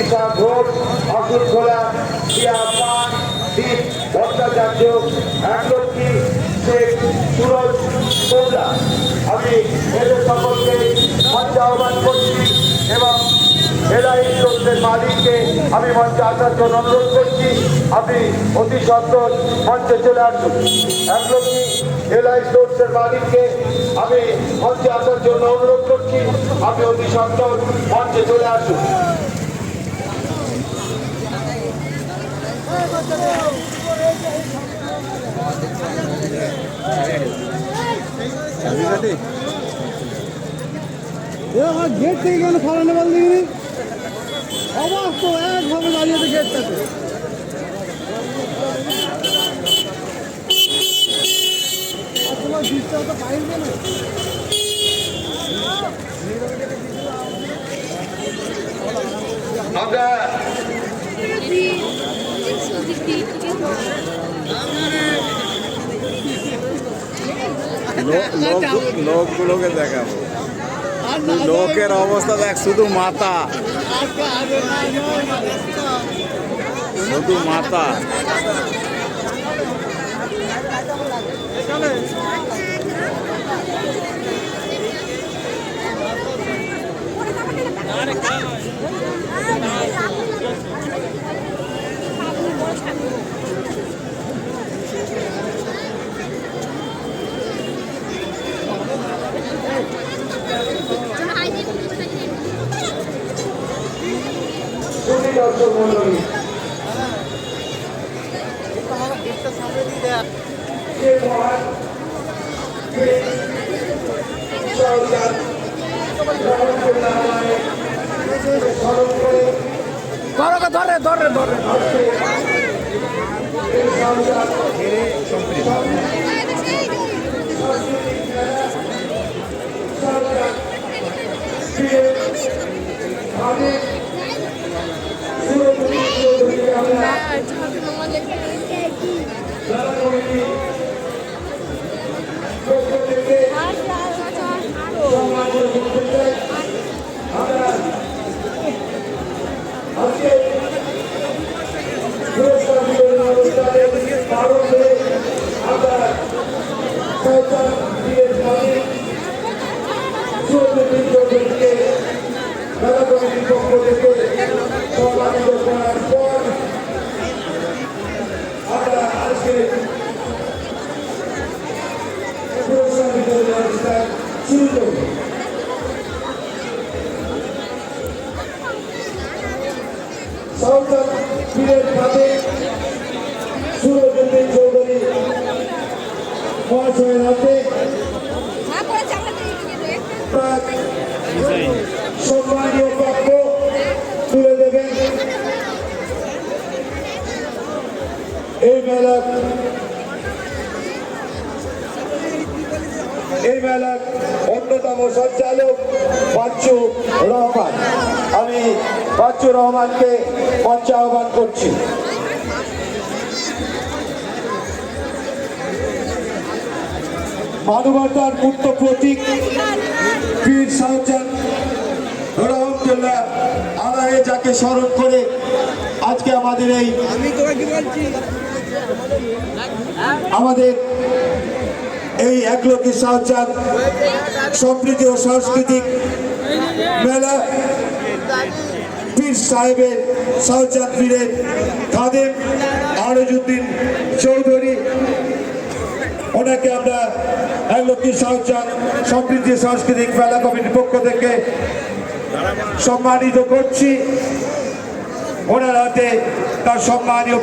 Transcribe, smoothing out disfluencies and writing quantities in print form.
বিশা ঘোষ, অসুর খোলা, প্রিয়া পান, দীপ ভট্টাচার্য, একলক্ষী শেখ, সুরজ কৌলা। আমি এদের সকলকে মঞ্চে আহ্বান করছি এবং এলাই স্টোর্সের মালিককে আমি মঞ্চে আসার জন্য অনুরোধ করছি। আপনি অতি সত্বর মঞ্চে চলে আসুন। একলক্ষী এলাই স্টোর্সের মালিককে আমি মঞ্চে আসার জন্য অনুরোধ করছি। আপনি অতি সত্বর মঞ্চে চলে আসুন। গেট থেকে কেন ফলানো বল দিবি অবাক তো একভাবে দাঁড়িয়েছে গেটটাতে। তোমার দিকটা তো পাইবে না। আমরা লোকগুলোকে দেখাবো, লোকের অবস্থা দেখ, শুধু মাথা, শুধু মাথা। দর্শক মন্ডলী, ধরে ধরে ধরে মহাশয়ের হাতে সম্মানীয় প্রাপ্য তুলে দেবেন। এই মেলার অন্যতম সঞ্চালক বাচ্চু রহমান। আমি বাচ্চু রহমানকে মঞ্চে আহ্বান করছি। মানবতার মূর্ত প্রতীক পীর শাহজাহান রহমতুল্লাহ আলাইহি, যাকে স্মরণ করে আজকে আমাদের এই একলক্ষী শাহজাহান সম্প্রীতি ও সাংস্কৃতিক মেলা পীর সাহেবের শাহজাহান পীরের খাদেম আরজউদ্দিন চৌধুরী, ওনাকে আমরা একলক্ষী শাহজাহান সম্প্রীতি সাংস্কৃতিক মেলা কমিটির পক্ষ থেকে সম্মানিত করছি। ওনার হাতে তার সম্মানীয়